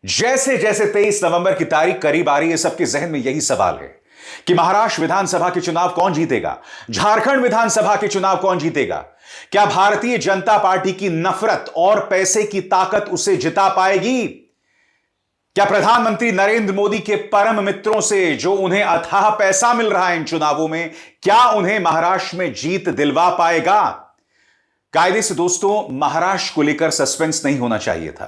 जैसे जैसे 23 नवंबर की तारीख करीब आ रही है, सबके जहन में यही सवाल है कि महाराष्ट्र विधानसभा के चुनाव कौन जीतेगा, झारखंड विधानसभा के चुनाव कौन जीतेगा। क्या भारतीय जनता पार्टी की नफरत और पैसे की ताकत उसे जिता पाएगी? क्या प्रधानमंत्री नरेंद्र मोदी के परम मित्रों से जो उन्हें अथाह पैसा मिल रहा है इन चुनावों में, क्या उन्हें महाराष्ट्र में जीत दिलवा पाएगा? कायदे से दोस्तों, महाराष्ट्र को लेकर सस्पेंस नहीं होना चाहिए था,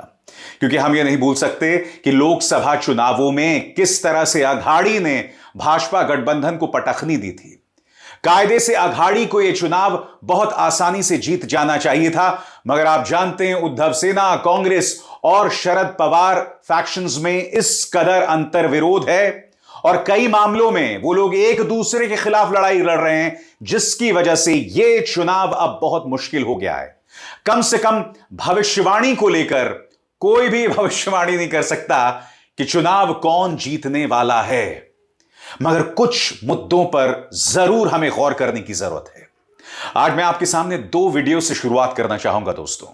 क्योंकि हम यह नहीं भूल सकते कि लोकसभा चुनावों में किस तरह से अघाड़ी ने भाजपा गठबंधन को पटखनी दी थी। कायदे से अघाड़ी को यह चुनाव बहुत आसानी से जीत जाना चाहिए था, मगर आप जानते हैं उद्धव सेना, कांग्रेस और शरद पवार फैक्शंस में इस कदर अंतर विरोध है और कई मामलों में वो लोग एक दूसरे के खिलाफ लड़ाई लड़ रहे हैं, जिसकी वजह से यह चुनाव अब बहुत मुश्किल हो गया है। कम से कम भविष्यवाणी को लेकर कोई भी भविष्यवाणी नहीं कर सकता कि चुनाव कौन जीतने वाला है, मगर कुछ मुद्दों पर जरूर हमें गौर करने की जरूरत है। आज मैं आपके सामने दो वीडियो से शुरुआत करना चाहूंगा दोस्तों।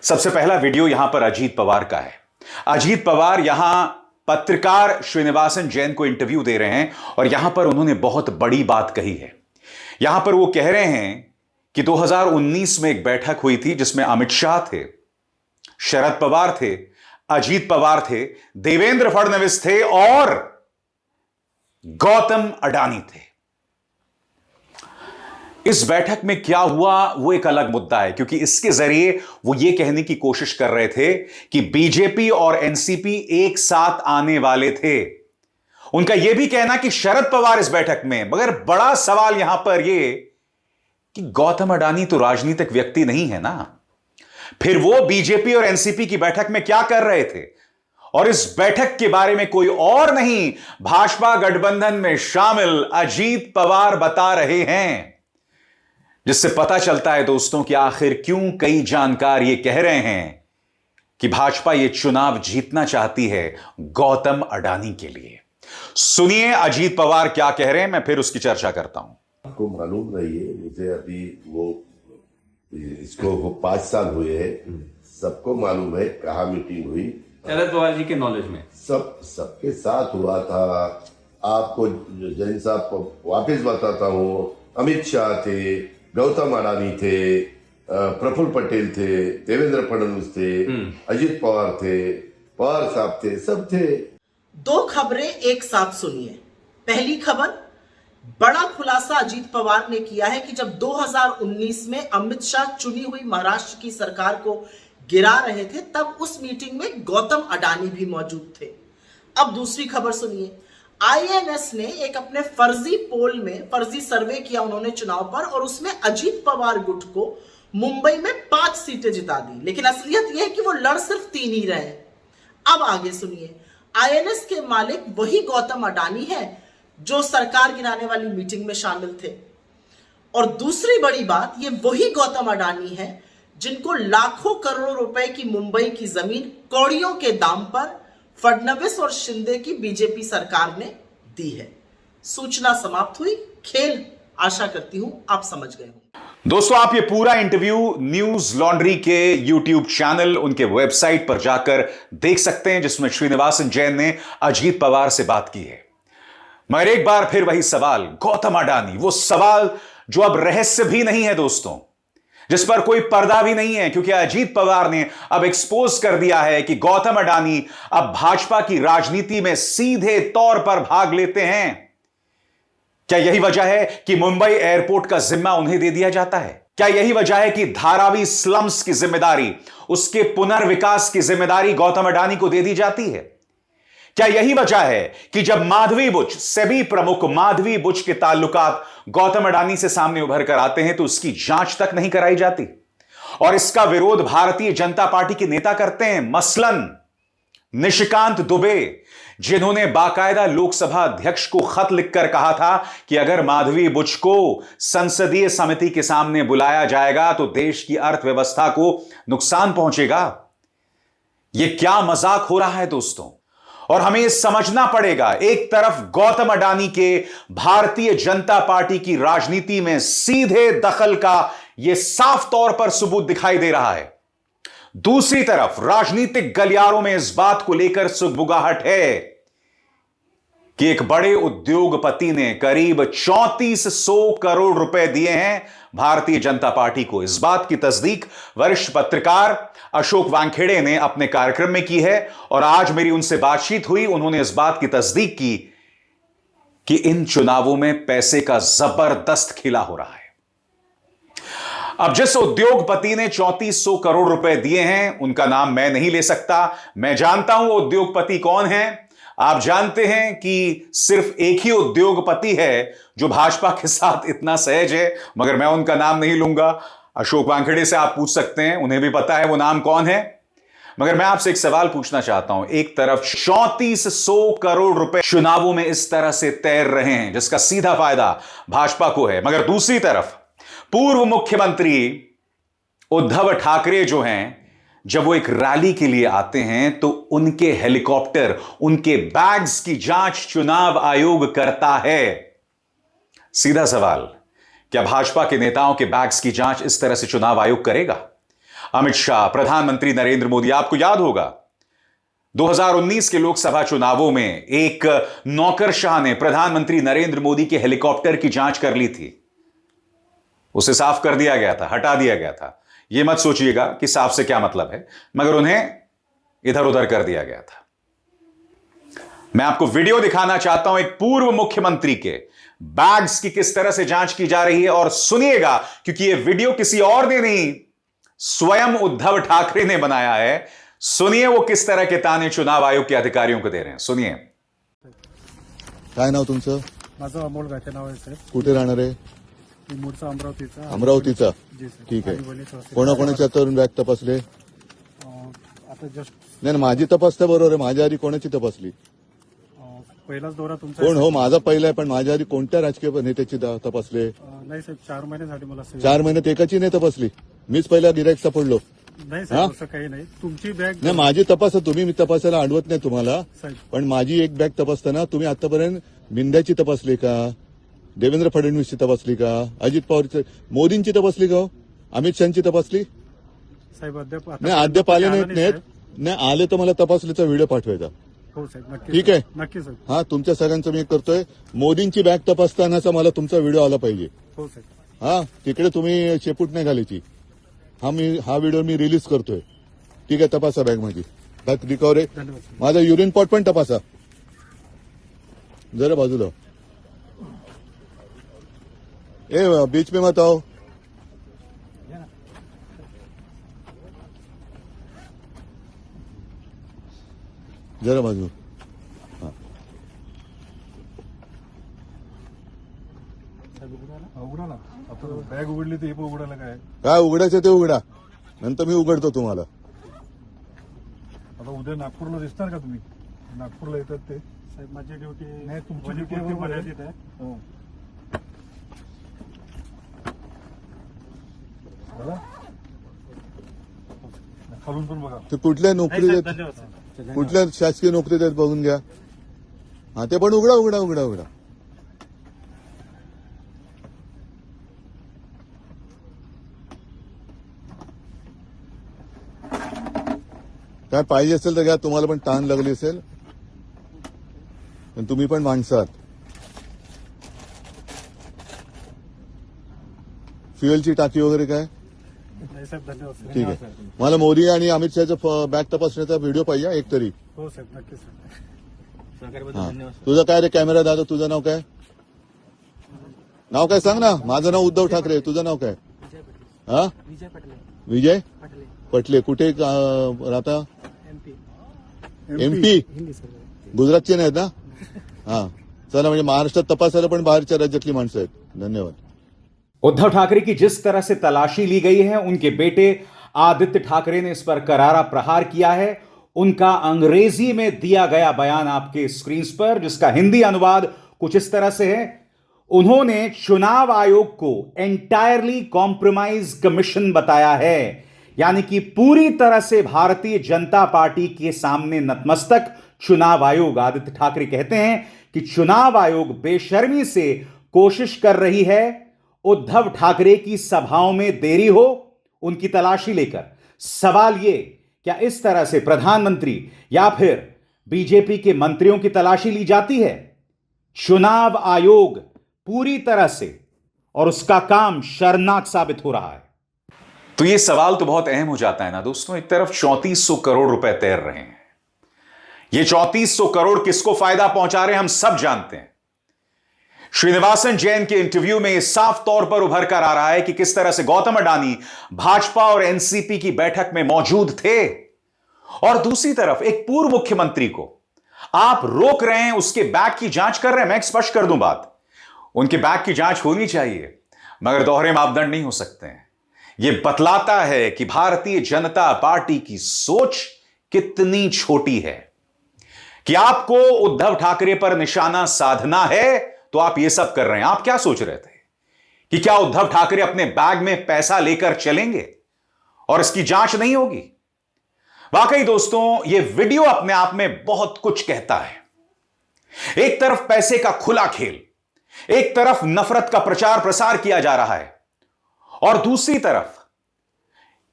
सबसे पहला वीडियो यहां पर अजीत पवार का है। अजीत पवार यहां पत्रकार श्रीनिवासन जैन को इंटरव्यू दे रहे हैं और यहां पर उन्होंने बहुत बड़ी बात कही है। यहां पर वो कह रहे हैं कि 2019 में एक बैठक हुई थी जिसमें अमित शाह थे, शरद पवार थे, अजीत पवार थे, देवेंद्र फडणवीस थे और गौतम अडानी थे। इस बैठक में क्या हुआ वो एक अलग मुद्दा है, क्योंकि इसके जरिए वो ये कहने की कोशिश कर रहे थे कि बीजेपी और एनसीपी एक साथ आने वाले थे। उनका यह भी कहना कि शरद पवार इस बैठक में, मगर बड़ा सवाल यहां पर यह कि गौतम अडानी तो राजनीतिक व्यक्ति नहीं है ना, फिर वो बीजेपी और एनसीपी की बैठक में क्या कर रहे थे? और इस बैठक के बारे में कोई और नहीं, भाजपा गठबंधन में शामिल अजीत पवार बता रहे हैं, जिससे पता चलता है दोस्तों कि आखिर क्यों कई जानकार ये कह रहे हैं कि भाजपा ये चुनाव जीतना चाहती है गौतम अडानी के लिए। सुनिए अजीत पवार क्या कह रहे हैं, मैं फिर उसकी चर्चा करता हूं। आपको मालूम नहीं है, मुझे अभी इसको 5 साल हुए हैं, सबको मालूम है कहाँ मीटिंग हुई। शरद पवार जी के नॉलेज में सबके साथ हुआ था। आपको जैन साहब को वापस बताता हूँ, अमित शाह थे, गौतम अडानी थे, प्रफुल्ल पटेल थे, देवेंद्र फडणवीस थे, अजीत पवार थे, पवार साहब थे, सब थे। दो खबरें एक साथ सुनिए। पहली खबर, बड़ा खुलासा अजीत पवार ने किया है कि जब 2019 में अमित शाह चुनी हुई महाराष्ट्र की सरकार को गिरा रहे थे, तब उस मीटिंग में गौतम अडानी भी मौजूद थे। अब दूसरी खबर सुनिए। आईएनएस ने एक अपने फर्जी पोल में फर्जी सर्वे किया उन्होंने चुनाव पर, और उसमें अजीत पवार गुट को मुंबई में 5 सीटें जिता दी, लेकिन असलियत यह है कि वो लड़ सिर्फ 3 ही रहे। अब आगे सुनिए। आईएनएस के मालिक वही गौतम अडानी है जो सरकार गिराने वाली मीटिंग में शामिल थे, और दूसरी बड़ी बात, ये वही गौतम अडानी है जिनको लाखों करोड़ों रुपए की मुंबई की जमीन कौड़ियों के दाम पर फडणवीस और शिंदे की बीजेपी सरकार ने दी है। सूचना समाप्त हुई, खेल आशा करती हूं आप समझ गए हो। दोस्तों, आप ये पूरा इंटरव्यू न्यूज लॉन्ड्री के यूट्यूब चैनल, उनके वेबसाइट पर जाकर देख सकते हैं, जिसमें श्रीनिवासन जैन ने अजीत पवार से बात की है। मगर एक बार फिर वही सवाल, गौतम अडानी, वो सवाल जो अब रहस्य भी नहीं है दोस्तों, जिस पर कोई पर्दा भी नहीं है, क्योंकि अजीत पवार ने अब एक्सपोज कर दिया है कि गौतम अडानी अब भाजपा की राजनीति में सीधे तौर पर भाग लेते हैं। क्या यही वजह है कि मुंबई एयरपोर्ट का जिम्मा उन्हें दे दिया जाता है? क्या यही वजह है कि धारावी स्लम्स की जिम्मेदारी, उसके पुनर्विकास की जिम्मेदारी गौतम अडानी को दे दी जाती है? क्या यही वजह है कि जब माधवी बुच, सेबी प्रमुख माधवी बुच के ताल्लुकात गौतम अडानी से सामने उभर कर आते हैं तो उसकी जांच तक नहीं कराई जाती? और इसका विरोध भारतीय जनता पार्टी के नेता करते हैं, मसलन निशिकांत दुबे, जिन्होंने बाकायदा लोकसभा अध्यक्ष को खत लिखकर कहा था कि अगर माधवी बुच को संसदीय समिति के सामने बुलाया जाएगा तो देश की अर्थव्यवस्था को नुकसान पहुंचेगा। यह क्या मजाक हो रहा है दोस्तों? और हमें यह समझना पड़ेगा, एक तरफ गौतम अडानी के भारतीय जनता पार्टी की राजनीति में सीधे दखल का यह साफ तौर पर सबूत दिखाई दे रहा है, दूसरी तरफ राजनीतिक गलियारों में इस बात को लेकर सुगबुगाहट है कि एक बड़े उद्योगपति ने करीब 3400 करोड़ रुपए दिए हैं भारतीय जनता पार्टी को। इस बात की तस्दीक वरिष्ठ पत्रकार अशोक वानखेड़े ने अपने कार्यक्रम में की है और आज मेरी उनसे बातचीत हुई। उन्होंने इस बात की तस्दीक की कि इन चुनावों में पैसे का जबरदस्त खिला हो रहा है। अब जिस उद्योगपति ने 3400 करोड़ रुपए दिए हैं उनका नाम मैं नहीं ले सकता। मैं जानता हूं वो उद्योगपति कौन है। आप जानते हैं कि सिर्फ एक ही उद्योगपति है जो भाजपा के साथ इतना सहज है, मगर मैं उनका नाम नहीं लूंगा। अशोक वानखेड़े से आप पूछ सकते हैं, उन्हें भी पता है वो नाम कौन है। मगर मैं आपसे एक सवाल पूछना चाहता हूं। एक तरफ 3400 करोड़ रुपए चुनावों में इस तरह से तैर रहे हैं जिसका सीधा फायदा भाजपा को है, मगर दूसरी तरफ पूर्व मुख्यमंत्री उद्धव ठाकरे जो हैं, जब वो एक रैली के लिए आते हैं तो उनके हेलीकॉप्टर, उनके बैग्स की जांच चुनाव आयोग करता है। सीधा सवाल, क्या भाजपा के नेताओं के बैग्स की जांच इस तरह से चुनाव आयोग करेगा? अमित शाह, प्रधानमंत्री नरेंद्र मोदी, आपको याद होगा 2019 के लोकसभा चुनावों में एक नौकरशाह ने प्रधानमंत्री नरेंद्र मोदी के हेलीकॉप्टर की जांच कर ली थी। उसे साफ कर दिया गया था, हटा दिया गया था। यह मत सोचिएगा कि साफ से क्या मतलब है, मगर उन्हें इधर उधर कर दिया गया था। मैं आपको वीडियो दिखाना चाहता हूं एक पूर्व मुख्यमंत्री के बैग्स की किस तरह से जांच की जा रही है, और सुनिएगा क्योंकि यह वीडियो किसी और ने नहीं, स्वयं उद्धव ठाकरे ने बनाया है। सुनिए वो किस तरह के ताने चुनाव आयोग के अधिकारियों को दे रहे हैं। सुनिए। काय नाव तुमचं? माझं अमोल गाठे नाव आहे साहेब. कुठे राहणार आहे? मी मूळचा अमरावतीचा. अमरावतीचा. जी सर. ठीक आहे. आणि वलीचा असेल. कोणाकोणाच्या तरुण बॅग तपासले? आता जस्ट नाही माझी तपासता बरोबर आहे. माझ्या आधी कोणाची तपासली? पहिलाच दौरा तुमचा कोण हो? माझा पहिला आहे, पण माझ्या आधी कोणत्या राजकीय नेत्याची तपासले? नाही साहेब, 4 महिने झाले मला सेवा. 4 महिन्यात एकाची नाही तपासली. मीच पहिला गिराईक सापडलो. नाही साहेब, असं काही नाही. तुमची बॅग नाही माझी तपासा तुम्ही, मी तपासायला अडवत नाही तुम्हाला, साहेब. पण माझी एक बॅग तपासताना तुम्ही आतापर्यंत बिंद्याची तपासली का? देवेंद्र फडणवीसची तपासली का? अजित पवारची, मोदींची तपासली का? अमित शहाची तपासली? साहेब अद्याप नाही अद्याप आले नाहीत. नाही आले तर मला तपासलीचा व्हिडिओ पाठवायचा. हो साहेब, नक्की. ठीक आहे. नक्की साहेब. हा तुमच्या सगळ्यांचं मी करतोय. मोदींची बॅग तपासतानाचा मला तुमचा व्हिडिओ आला पाहिजे. हो साहेब. हा तिकडे तुम्ही शेपूट नाही घालायची. हा व्हिडिओ मी रिलीज करतोय. ठीक आहे, तपासा बॅग माझी. Bag recovery. धन्यवाद साहेब. माझा युरिन पॉट पण तपासा जरा बाजूला. ए बीच में मत आओ. जरा बाजू. उघडा ना. आता बॅग उघडली तर हे पण उघडायला काय उघडायचं ते उघडा, नंतर मी उघडतो तुम्हाला. आता उद्या नागपूरला दिसणार का तुम्ही? नागपूरला येतात ते साहेब. माझी ड्युटी नाही, तुमची ड्युटी मर्यादित आहे. हो. खालून पण बघा. ते कुठल्या नोकरी देत, धन्यवाद साहेब. कुठल्या शासकीय नोकरी देत बघून घ्या. हा ते पण उघडा उघडा उघडा उघडा. काय पाहिजे असेल तर घ्या. तुम्हाला पण ताण लागली असेल, पण तुम्ही पण माणसं आहात. फ्युएलची टाकी वगैरे काय? नाही साहेब, धन्यवाद साहेब. ठीक आहे. मला मोदी आणि अमित शहाचा बॅग तपासण्याचा व्हिडिओ पाहिजे एक तरी. हो साहेब, नक्की साहेब. हा. तुझं काय रे कॅमेरा दादा? तुझं नाव काय? नाव काय सांग ना. माझं नाव उद्धव ठाकरे. तुझं नाव काय? हा विजय पटले. कुठे राहता? एमपी. गुजरातचे नाहीत ना? हा चला, म्हणजे महाराष्ट्रात तपासायला पण बाहेरच्या राज्यातली माणसं आहेत. धन्यवाद. उद्धव ठाकरे की जिस तरह से तलाशी ली गई है, उनके बेटे आदित्य ठाकरे ने इस पर करारा प्रहार किया है। उनका अंग्रेजी में दिया गया बयान आपके स्क्रीन पर, जिसका हिंदी अनुवाद कुछ इस तरह से है। उन्होंने चुनाव आयोग को एंटायरली कॉम्प्रोमाइज कमीशन बताया है, यानी कि पूरी तरह से भारतीय जनता पार्टी के सामने नतमस्तक चुनाव आयोग। आदित्य ठाकरे कहते हैं कि चुनाव आयोग बेशर्मी से कोशिश कर रही है उद्धव ठाकरे की सभाओं में देरी हो, उनकी तलाशी लेकर। सवाल ये, क्या इस तरह से प्रधानमंत्री या फिर बीजेपी के मंत्रियों की तलाशी ली जाती है? चुनाव आयोग पूरी तरह से और उसका काम शर्मनाक साबित हो रहा है। तो ये सवाल तो बहुत अहम हो जाता है ना दोस्तों। एक तरफ 3400 करोड़ रुपए तैर रहे हैं, ये 3400 करोड़ किसको फायदा पहुंचा रहे हैं हम सब जानते हैं। श्रीनिवासन जैन के इंटरव्यू में यह साफ तौर पर उभर कर आ रहा है कि किस तरह से गौतम अडानी भाजपा और एनसीपी की बैठक में मौजूद थे और दूसरी तरफ एक पूर्व मुख्यमंत्री को आप रोक रहे हैं, उसके बैग की जांच कर रहे हैं। मैं स्पष्ट कर दूं बात, उनके बैग की जांच होनी चाहिए मगर दोहरे मापदंड नहीं हो सकते हैं। यह बतलाता है कि भारतीय जनता पार्टी की सोच कितनी छोटी है कि आपको उद्धव ठाकरे पर निशाना साधना है तो आप यह सब कर रहे हैं। आप क्या सोच रहे थे कि क्या उद्धव ठाकरे अपने बैग में पैसा लेकर चलेंगे और इसकी जांच नहीं होगी? वाकई दोस्तों, यह वीडियो अपने आप में बहुत कुछ कहता है। एक तरफ पैसे का खुला खेल, एक तरफ नफरत का प्रचार प्रसार किया जा रहा है और दूसरी तरफ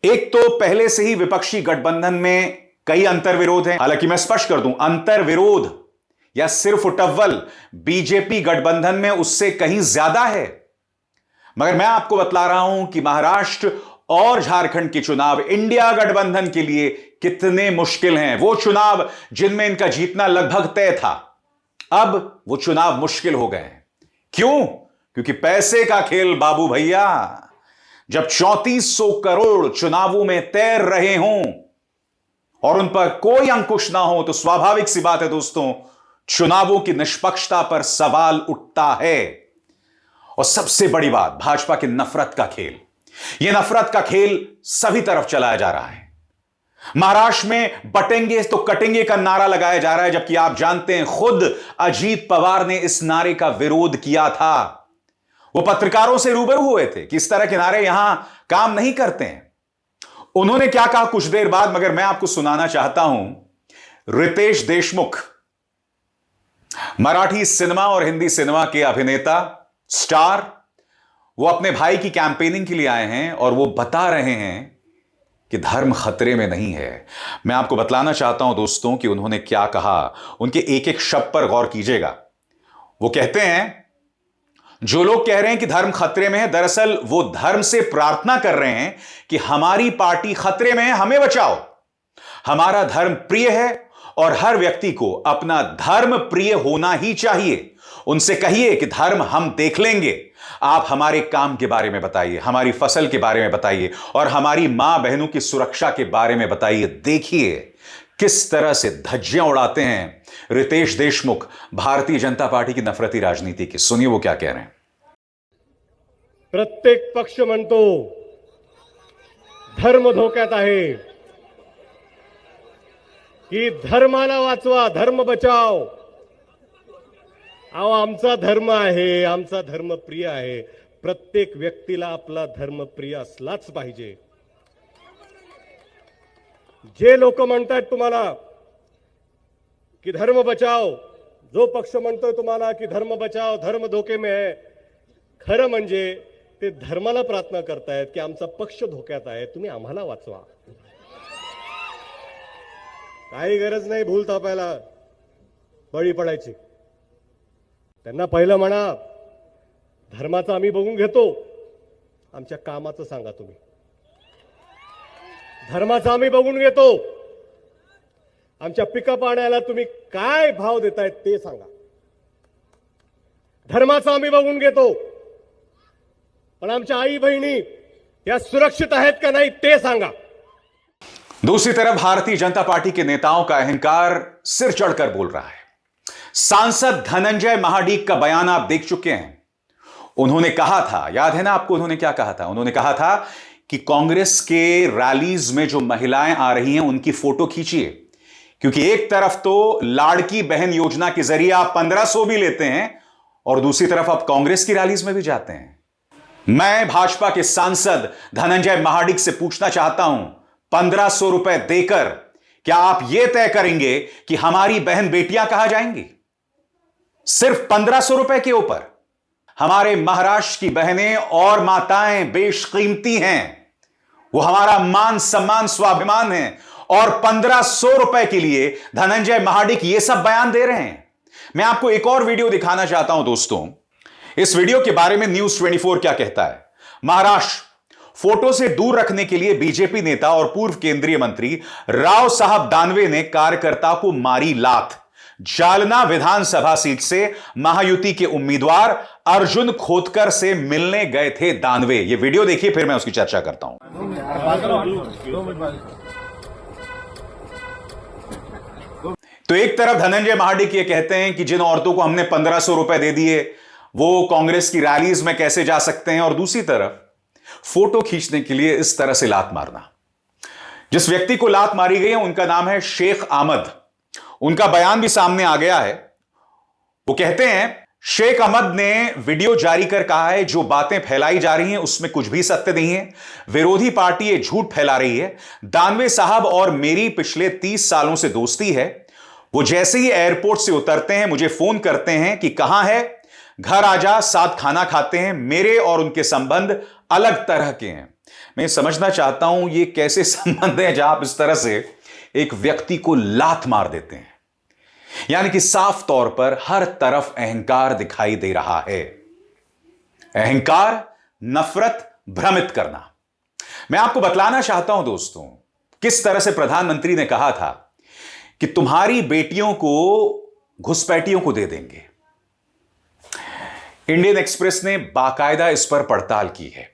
एक तो पहले से ही विपक्षी गठबंधन में कई अंतर्विरोध हैं। हालांकि मैं स्पष्ट कर दूं, अंतर्विरोध या सिर्फ उटव्वल बीजेपी गठबंधन में उससे कहीं ज्यादा है। मगर मैं आपको बतला रहा हूं कि महाराष्ट्र और झारखंड के चुनाव इंडिया गठबंधन के लिए कितने मुश्किल हैं। वो चुनाव जिनमें इनका जीतना लगभग तय था, अब वो चुनाव मुश्किल हो गए हैं। क्यों? क्योंकि पैसे का खेल बाबू भैया। जब 3400 करोड़ चुनावों में तैर रहे हों और उन पर कोई अंकुश ना हो तो स्वाभाविक सी बात है दोस्तों, चुनावों की निष्पक्षता पर सवाल उठता है। और सबसे बड़ी बात, भाजपा की नफरत का खेल। यह नफरत का खेल सभी तरफ चलाया जा रहा है। महाराष्ट्र में बटेंगे तो कटेंगे का नारा लगाया जा रहा है, जबकि आप जानते हैं खुद अजीत पवार ने इस नारे का विरोध किया था। वो पत्रकारों से रूबरू हुए थे कि इस तरह के नारे यहां काम नहीं करते हैं। उन्होंने क्या कहा कुछ देर बाद, मगर मैं आपको सुनाना चाहता हूं। रितेश देशमुख, मराठी सिनेमा और हिंदी सिनेमा के अभिनेता, स्टार, वो अपने भाई की कैंपेनिंग के लिए आए हैं और वो बता रहे हैं कि धर्म खतरे में नहीं है। मैं आपको बतलाना चाहता हूं दोस्तों कि उन्होंने क्या कहा। उनके एक एक शब्द पर गौर कीजिएगा। वो कहते हैं, जो लोग कह रहे हैं कि धर्म खतरे में है, दरअसल वो धर्म से प्रार्थना कर रहे हैं कि हमारी पार्टी खतरे में है, हमें बचाओ। हमारा धर्म प्रिय है और हर व्यक्ति को अपना धर्म प्रिय होना ही चाहिए। उनसे कहिए कि धर्म हम देख लेंगे, आप हमारे काम के बारे में बताइए, हमारी फसल के बारे में बताइए और हमारी मां बहनों की सुरक्षा के बारे में बताइए। देखिए किस तरह से धज्जियां उड़ाते हैं रितेश देशमुख भारतीय जनता पार्टी की नफरती राजनीति की। सुनिए वो क्या कह रहे हैं। प्रत्येक पक्ष म्हणतो धर्म धोक्यात आहे की धर्माला वाचवा, धर्म बचाव। अहो, आमचा धर्म आहे, आमचा धर्म प्रिय आहे। प्रत्येक व्यक्तीला आपला धर्म प्रिय असलाच पाहिजे। जे लोक म्हणतात तुम्हाला की धर्म बचाओ, जो पक्ष म्हणतोय तुम्हाला की धर्म बचाओ, धर्म धोके में है, खरं म्हणजे ते धर्माला प्रार्थना करतायत की आमचा पक्ष धोक्यात आहे, तुम्ही आम्हाला वाचवा। काही गरज नाही भूल थापायला, बळी पडायची। त्यांना पहिलं म्हणा धर्माचं आम्ही बघून घेतो, आमच्या कामाचं सांगा तुम्ही। धर्माचं आम्ही बघून घेतो, आमच्या पिका पाण्याला तुम्ही काय भाव देताय ते सांगा। धर्माचं आम्ही बघून घेतो, पण आमच्या आई बहिणी या सुरक्षित आहेत का नाही ते सांगा। दूसरी तरफ भारतीय जनता पार्टी के नेताओं का अहंकार सिर चढ़कर बोल रहा है। सांसद धनंजय महाडिक का बयान आप देख चुके हैं। उन्होंने कहा था, याद है ना आपको उन्होंने क्या कहा था? उन्होंने कहा था कि कांग्रेस के रैलीज में जो महिलाएं आ रही हैं उनकी फोटो खींचिए, क्योंकि एक तरफ तो लाड़की बहन योजना के जरिए आप 1500 भी लेते हैं और दूसरी तरफ आप कांग्रेस की रैलीज में भी जाते हैं। मैं भाजपा के सांसद धनंजय महाडिक से पूछना चाहता हूं, 1500 रुपए देकर क्या आप यह तय करेंगे कि हमारी बहन बेटियां कहां जाएंगी? सिर्फ 1500 रुपए के ऊपर हमारे महाराष्ट्र की बहनें और माताएं बेशकीमती हैं, वो हमारा मान सम्मान स्वाभिमान है, और 1500 रुपए के लिए धनंजय महाडिक ये सब बयान दे रहे हैं। मैं आपको एक और वीडियो दिखाना चाहता हूं दोस्तों। इस वीडियो के बारे में न्यूज 24 क्या कहता है। महाराष्ट्र, फोटो से दूर रखने के लिए बीजेपी नेता और पूर्व केंद्रीय मंत्री राव साहब दानवे ने कार्यकर्ता को मारी लात। जालना विधानसभा सीट से महायुति के उम्मीदवार अर्जुन खोतकर से मिलने गए थे दानवे। ये वीडियो देखिए, फिर मैं उसकी चर्चा करता हूं। तो एक तरफ धनंजय महाडिक ये कहते हैं कि जिन औरतों को हमने 1500 रुपए दे दिए वो कांग्रेस की रैलीज में कैसे जा सकते हैं, और दूसरी तरफ फोटो खींचने के लिए इस तरह से लात मारना। जिस व्यक्ति को लात मारी गई है उनका नाम है शेख अहमद। उनका बयान भी सामने आ गया है। वो कहते हैं, शेख अहमद ने वीडियो जारी कर कहा है जो बातें फैलाई जा रही हैं उसमें कुछ भी सत्य नहीं है। विरोधी पार्टी ये झूठ फैला रही है। दानवे साहब और मेरी पिछले 30 सालों से दोस्ती है। वो जैसे ही एयरपोर्ट से उतरते हैं मुझे फोन करते हैं कि कहां है, घर आजा, साथ खाना खाते हैं। मेरे और उनके संबंध अलग तरह के हैं। मैं समझना चाहता हूं ये कैसे संबंध है जहां आप इस तरह से एक व्यक्ति को लात मार देते हैं। यानी कि साफ तौर पर हर तरफ अहंकार दिखाई दे रहा है। अहंकार, नफरत, भ्रमित करना। मैं आपको बतलाना चाहता हूं दोस्तों, किस तरह से प्रधानमंत्री ने कहा था कि तुम्हारी बेटियों को घुसपैठियों को दे देंगे। इंडियन एक्सप्रेस ने बाकायदा इस पर पड़ताल की है,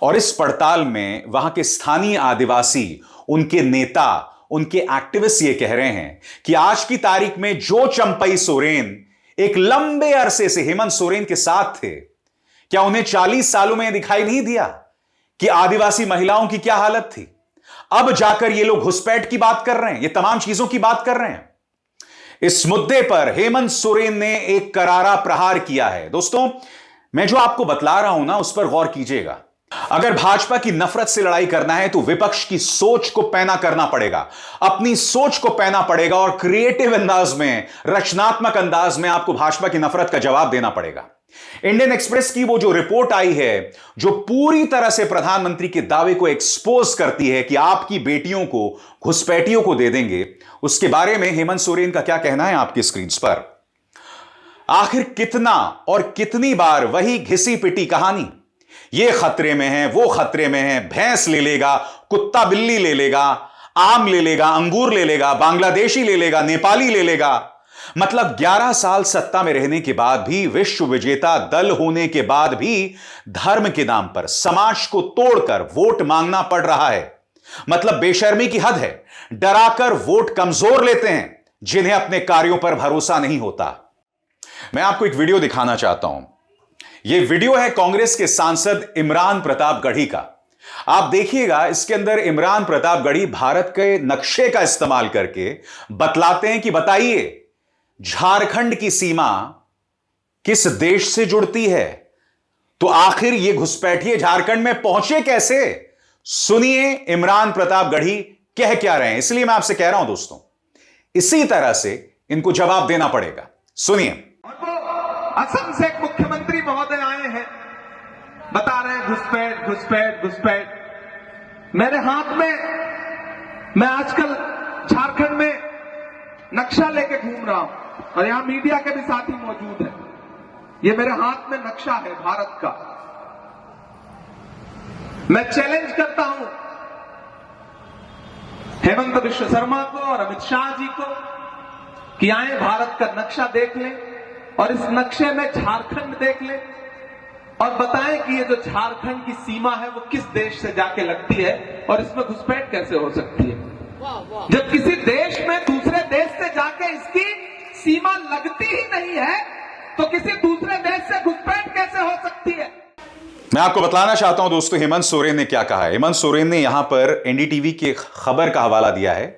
और इस पड़ताल में वहां के स्थानीय आदिवासी, उनके नेता, उनके एक्टिविस्ट ये कह रहे हैं कि आज की तारीख में जो चंपई सोरेन एक लंबे अरसे से हेमंत सोरेन के साथ थे, क्या उन्हें 40 सालों में दिखाई नहीं दिया कि आदिवासी महिलाओं की क्या हालत थी? अब जाकर ये लोग घुसपैठ की बात कर रहे हैं, ये तमाम चीजों की बात कर रहे हैं। इस मुद्दे पर हेमंत सोरेन ने एक करारा प्रहार किया है। दोस्तों, मैं जो आपको बतला रहा हूं ना, उस पर गौर कीजिएगा। अगर भाजपा की नफरत से लड़ाई करना है तो विपक्ष की सोच को पैना करना पड़ेगा, अपनी सोच को पैना पड़ेगा, और क्रिएटिव अंदाज में, रचनात्मक अंदाज में आपको भाजपा की नफरत का जवाब देना पड़ेगा। इंडियन एक्सप्रेस की वो जो रिपोर्ट आई है, जो पूरी तरह से प्रधानमंत्री के दावे को एक्सपोज करती है कि आपकी बेटियों को घुसपैठियों को दे देंगे, उसके बारे में हेमंत सोरेन का क्या कहना है आपकी स्क्रीन पर। आखिर कितना और कितनी बार वही घिसी पिटी कहानी, ये खतरे में है, वो खतरे में है, भैंस ले लेगा, कुत्ता बिल्ली ले लेगा, आम ले लेगा, अंगूर ले लेगा, बांग्लादेशी ले लेगा, नेपाली ले लेगा। मतलब 11 साल सत्ता में रहने के बाद भी, विश्व विजेता दल होने के बाद भी धर्म के नाम पर समाज को तोड़कर वोट मांगना पड़ रहा है। मतलब बेशर्मी की हद है। डराकर वोट कमजोर लेते हैं जिन्हें अपने कार्यों पर भरोसा नहीं होता। मैं आपको एक वीडियो दिखाना चाहता हूं। यह वीडियो है कांग्रेस के सांसद इमरान प्रतापगढ़ी का। आप देखिएगा, इसके अंदर इमरान प्रतापगढ़ी भारत के नक्शे का इस्तेमाल करके बतलाते हैं कि बताइए झारखंड की सीमा किस देश से जुड़ती है, तो आखिर ये घुसपैठिए झारखंड में पहुंचे कैसे। सुनिए इमरान प्रतापगढ़ी कह क्या रहे हैं। इसलिए मैं आपसे कह रहा हूं दोस्तों, इसी तरह से इनको जवाब देना पड़ेगा। सुनिए। असम से एक मुख्यमंत्री महोदय आए हैं, बता रहे हैं घुसपैठ घुसपैठ घुसपैठ। मेरे हाथ में, मैं आजकल झारखंड में नक्शा लेके घूम रहा हूं, और यहां मीडिया के भी साथी मौजूद हैं। ये मेरे हाथ में नक्शा है भारत का। मैं चैलेंज करता हूं हेमंत विश्व शर्मा को और अमित शाह जी को कि आए भारत का नक्शा देख लें, और इस नक्शे में झारखंड देख लें, और बताएं कि ये जो झारखंड की सीमा है वो किस देश से जाके लगती है, और इसमें घुसपैठ कैसे हो सकती है। जब किसी देश में दूसरे देश से जाके इसकी सीमा लगती ही नहीं है, तो किसी दूसरे देश से घुसपैठ कैसे हो सकती है। मैं आपको बतलाना चाहता हूं दोस्तों, हेमंत सोरेन ने क्या कहा है। हेमंत सोरेन ने यहां पर एनडीटीवी की खबर का हवाला दिया है।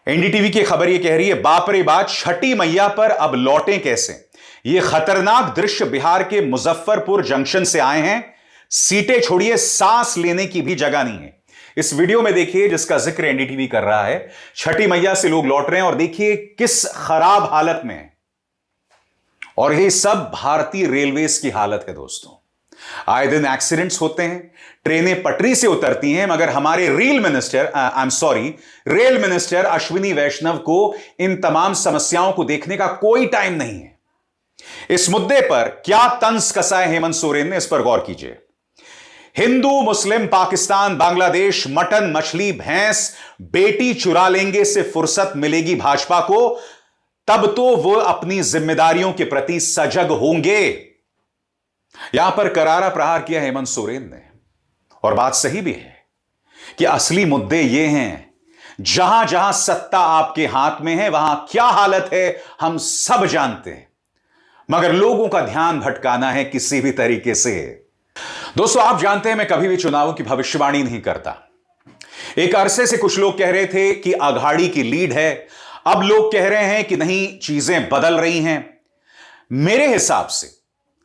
एनडीटीवी की खबर यह कह रही है, बाप रे बात, छठी मैया पर अब लौटें कैसे। यह खतरनाक दृश्य बिहार के मुजफ्फरपुर जंक्शन से आए हैं। सीटें छोड़िए, सांस लेने की भी जगह नहीं है। इस वीडियो में देखिए, जिसका जिक्र एनडीटीवी कर रहा है, छठी मैया से लोग लौट रहे हैं, और देखिए किस खराब हालत में है। और ये सब भारतीय रेलवेज की हालत है दोस्तों। आए दिन एक्सीडेंट्स होते हैं, ट्रेनें पटरी से उतरती हैं, मगर हमारे रेल मिनिस्टर अश्विनी वैष्णव को इन तमाम समस्याओं को देखने का कोई टाइम नहीं है। इस मुद्दे पर क्या तंज कसा है हेमंत सोरेन ने, इस पर गौर कीजिए। हिंदू मुस्लिम पाकिस्तान बांग्लादेश मटन मछली भैंस बेटी चुरा लेंगे से फुर्सत मिलेगी भाजपा को, तब तो वो अपनी जिम्मेदारियों के प्रति सजग होंगे। यहां पर करारा प्रहार किया हेमंत सोरेन ने, और बात सही भी है कि असली मुद्दे ये हैं, जहां जहां सत्ता आपके हाथ में है वहां क्या हालत है हम सब जानते हैं, मगर लोगों का ध्यान भटकाना है किसी भी तरीके से। दोस्तों, आप जानते हैं मैं कभी भी चुनावों की भविष्यवाणी नहीं करता। एक अरसे से कुछ लोग कह रहे थे कि अघाड़ी की लीड है, अब लोग कह रहे हैं कि नहीं, चीजें बदल रही हैं। मेरे हिसाब से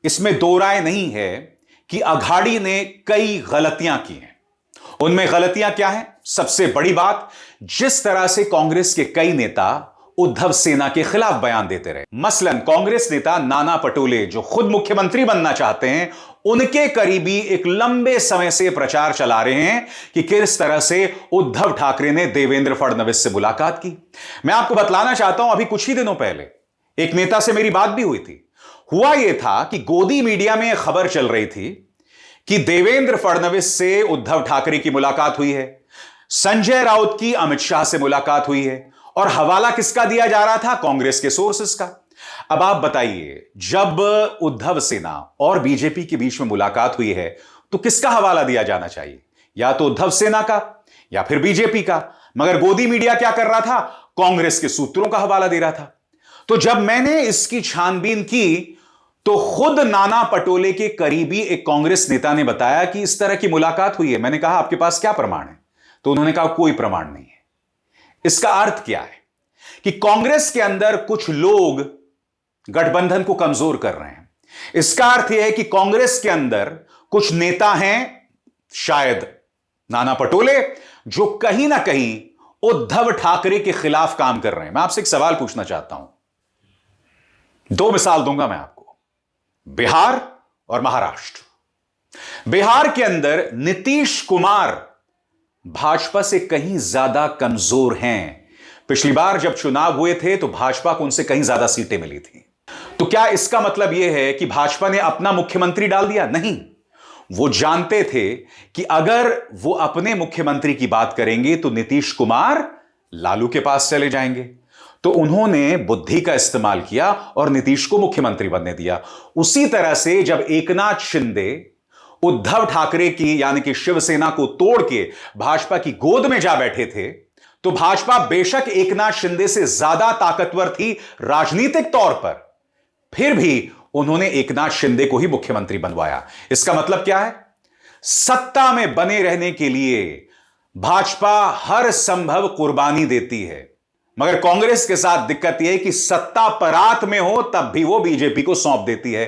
इसमें दो राय नहीं है कि अघाड़ी ने कई गलतियां की हैं। उनमें गलतियां क्या हैं? सबसे बड़ी बात, जिस तरह से कांग्रेस के कई नेता उद्धव सेना के खिलाफ बयान देते रहे। मसलन कांग्रेस नेता नाना पटोले, जो खुद मुख्यमंत्री बनना चाहते हैं, उनके करीबी एक लंबे समय से प्रचार चला रहे हैं कि किस तरह से उद्धव ठाकरे ने देवेंद्र फडणवीस से मुलाकात की। मैं आपको बतलाना चाहता हूं, अभी कुछ ही दिनों पहले एक नेता से मेरी बात भी हुई थी। हुआ यह था कि गोदी मीडिया में खबर चल रही थी कि देवेंद्र फडणवीस से उद्धव ठाकरे की मुलाकात हुई है, संजय राउत की अमित शाह से मुलाकात हुई है, और हवाला किसका दिया जा रहा था? कांग्रेस के सोर्सेस का। अब आप बताइए, जब उद्धव सेना और बीजेपी के बीच में मुलाकात हुई है तो किसका हवाला दिया जाना चाहिए? या तो उद्धव सेना का या फिर बीजेपी का। मगर गोदी मीडिया क्या कर रहा था? कांग्रेस के सूत्रों का हवाला दे रहा था। तो जब मैंने इसकी छानबीन की तो खुद नाना पटोले के करीबी एक कांग्रेस नेता ने बताया कि इस तरह की मुलाकात हुई है। मैंने कहा, आपके पास क्या प्रमाण है? तो उन्होंने कहा, कोई प्रमाण नहीं है। इसका अर्थ क्या है? कि कांग्रेस के अंदर कुछ लोग गठबंधन को कमजोर कर रहे हैं। इसका अर्थ यह है कि कांग्रेस के अंदर कुछ नेता हैं, शायद नाना पटोले, जो कहीं ना कहीं उद्धव ठाकरे के खिलाफ काम कर रहे हैं। मैं आपसे एक सवाल पूछना चाहता हूं, दो मिसाल दूंगा मैं आपको, बिहार और महाराष्ट्र। बिहार के अंदर नीतीश कुमार भाजपा से कहीं ज्यादा कमजोर हैं। पिछली बार जब चुनाव हुए थे तो भाजपा को उनसे कहीं ज्यादा सीटें मिली थी। तो क्या इसका मतलब यह है कि भाजपा ने अपना मुख्यमंत्री डाल दिया? नहीं, वो जानते थे कि अगर वो अपने मुख्यमंत्री की बात करेंगे तो नीतीश कुमार लालू के पास चले जाएंगे। तो उन्होंने बुद्धि का इस्तेमाल किया और नीतीश को मुख्यमंत्री बनने दिया। उसी तरह से जब एकनाथ शिंदे उद्धव ठाकरे की यानी कि शिवसेना को तोड़ के भाजपा की गोद में जा बैठे थे, तो भाजपा बेशक एकनाथ शिंदे से ज्यादा ताकतवर थी राजनीतिक तौर पर, फिर भी उन्होंने एकनाथ शिंदे को ही मुख्यमंत्री बनवाया। इसका मतलब क्या है? सत्ता में बने रहने के लिए भाजपा हर संभव कुर्बानी देती है, मगर कांग्रेस के साथ दिक्कत यह है कि सत्ता परात में हो तब भी वो बीजेपी को सौंप देती है।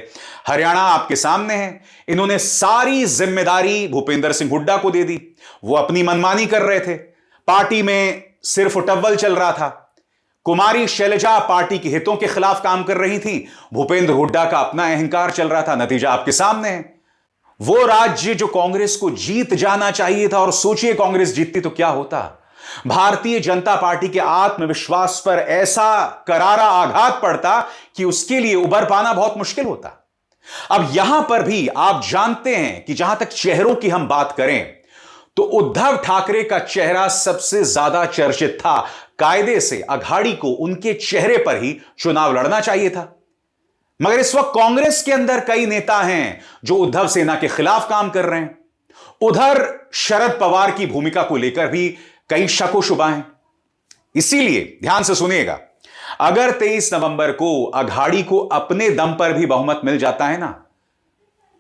हरियाणा आपके सामने है, इन्होंने सारी जिम्मेदारी भूपेंद्र सिंह हुड्डा को दे दी। वो अपनी मनमानी कर रहे थे, पार्टी में सिर्फ उटव्वल चल रहा था। कुमारी शैलजा पार्टी के हितों के खिलाफ काम कर रही थी, भूपेंद्र हुड्डा का अपना अहंकार चल रहा था। नतीजा आपके सामने है। वो राज्य जो कांग्रेस को जीत जाना चाहिए था, और सोचिए कांग्रेस जीतती तो क्या होता, भारतीय जनता पार्टी के आत्मविश्वास पर ऐसा करारा आघात पड़ता कि उसके लिए उबर पाना बहुत मुश्किल होता। अब यहां पर भी आप जानते हैं कि जहां तक चेहरों की हम बात करें तो उद्धव ठाकरे का चेहरा सबसे ज्यादा चर्चित था। कायदे से अघाड़ी को उनके चेहरे पर ही चुनाव लड़ना चाहिए था। मगर इस वक्त कांग्रेस के अंदर कई नेता हैं जो उद्धव सेना के खिलाफ काम कर रहे हैं। उधर शरद पवार की भूमिका को लेकर भी कई शक व शुबा हैं। इसीलिए ध्यान से सुनिएगा, अगर 23 नवंबर को अघाड़ी को अपने दम पर भी बहुमत मिल जाता है ना,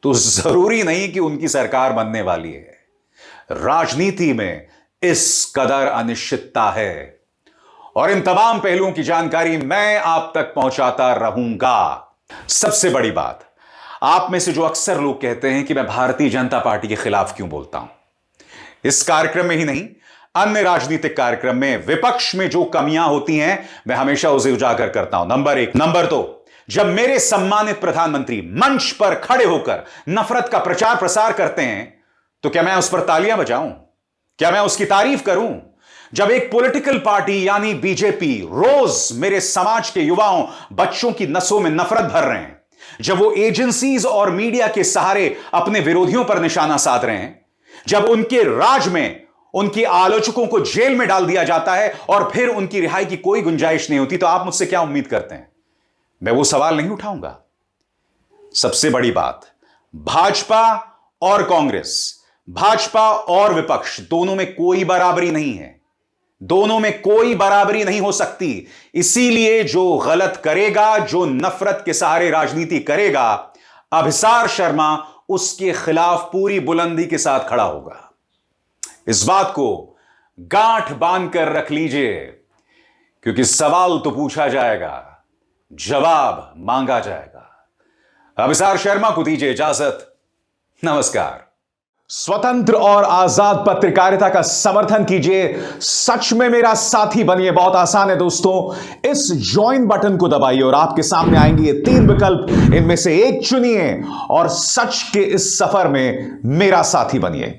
तो जरूरी नहीं कि उनकी सरकार बनने वाली है। राजनीति में इस कदर अनिश्चितता है, और इन तमाम पहलुओं की जानकारी मैं आप तक पहुंचाता रहूंगा। सबसे बड़ी बात, आप में से जो अक्सर लोग कहते हैं कि मैं भारतीय जनता पार्टी के खिलाफ क्यों बोलता हूं, इस कार्यक्रम में ही नहीं, अन्य राजनीतिक कार्यक्रम में विपक्ष में जो कमियां होती हैं मैं हमेशा उसे उजागर करता हूं। नंबर 1, नंबर 2, जब मेरे सम्मानित प्रधानमंत्री मंच पर खड़े होकर नफरत का प्रचार प्रसार करते हैं तो क्या मैं उस पर तालियां बजाऊं? क्या मैं उसकी तारीफ करूं? जब एक पॉलिटिकल पार्टी यानी बीजेपी रोज मेरे समाज के युवाओं, बच्चों की नसों में नफरत भर रहे हैं, जब वो एजेंसीज और मीडिया के सहारे अपने विरोधियों पर निशाना साध रहे हैं, जब उनके राज में उनके आलोचकों को जेल में डाल दिया जाता है और फिर उनकी रिहाई की कोई गुंजाइश नहीं होती, तो आप मुझसे क्या उम्मीद करते हैं? मैं वो सवाल नहीं उठाऊंगा। सबसे बड़ी बात, भाजपा और कांग्रेस, भाजपा और विपक्ष, दोनों में कोई बराबरी नहीं है, दोनों में कोई बराबरी नहीं हो सकती। इसीलिए जो गलत करेगा, जो नफरत के सहारे राजनीति करेगा, अभिसार शर्मा उसके खिलाफ पूरी बुलंदी के साथ खड़ा होगा। इस बात को गांठ बांधकर रख लीजिए, क्योंकि सवाल तो पूछा जाएगा, जवाब मांगा जाएगा। अभिसार शर्मा को दीजिए इजाजत। नमस्कार। स्वतंत्र और आजाद पत्रकारिता का समर्थन कीजिए, सच में मेरा साथी बनिए। बहुत आसान है दोस्तों, इस ज्वाइन बटन को दबाइए और आपके सामने आएंगे ये 3 विकल्प, इनमें से एक चुनिए और सच के इस सफर में मेरा साथी बनिए।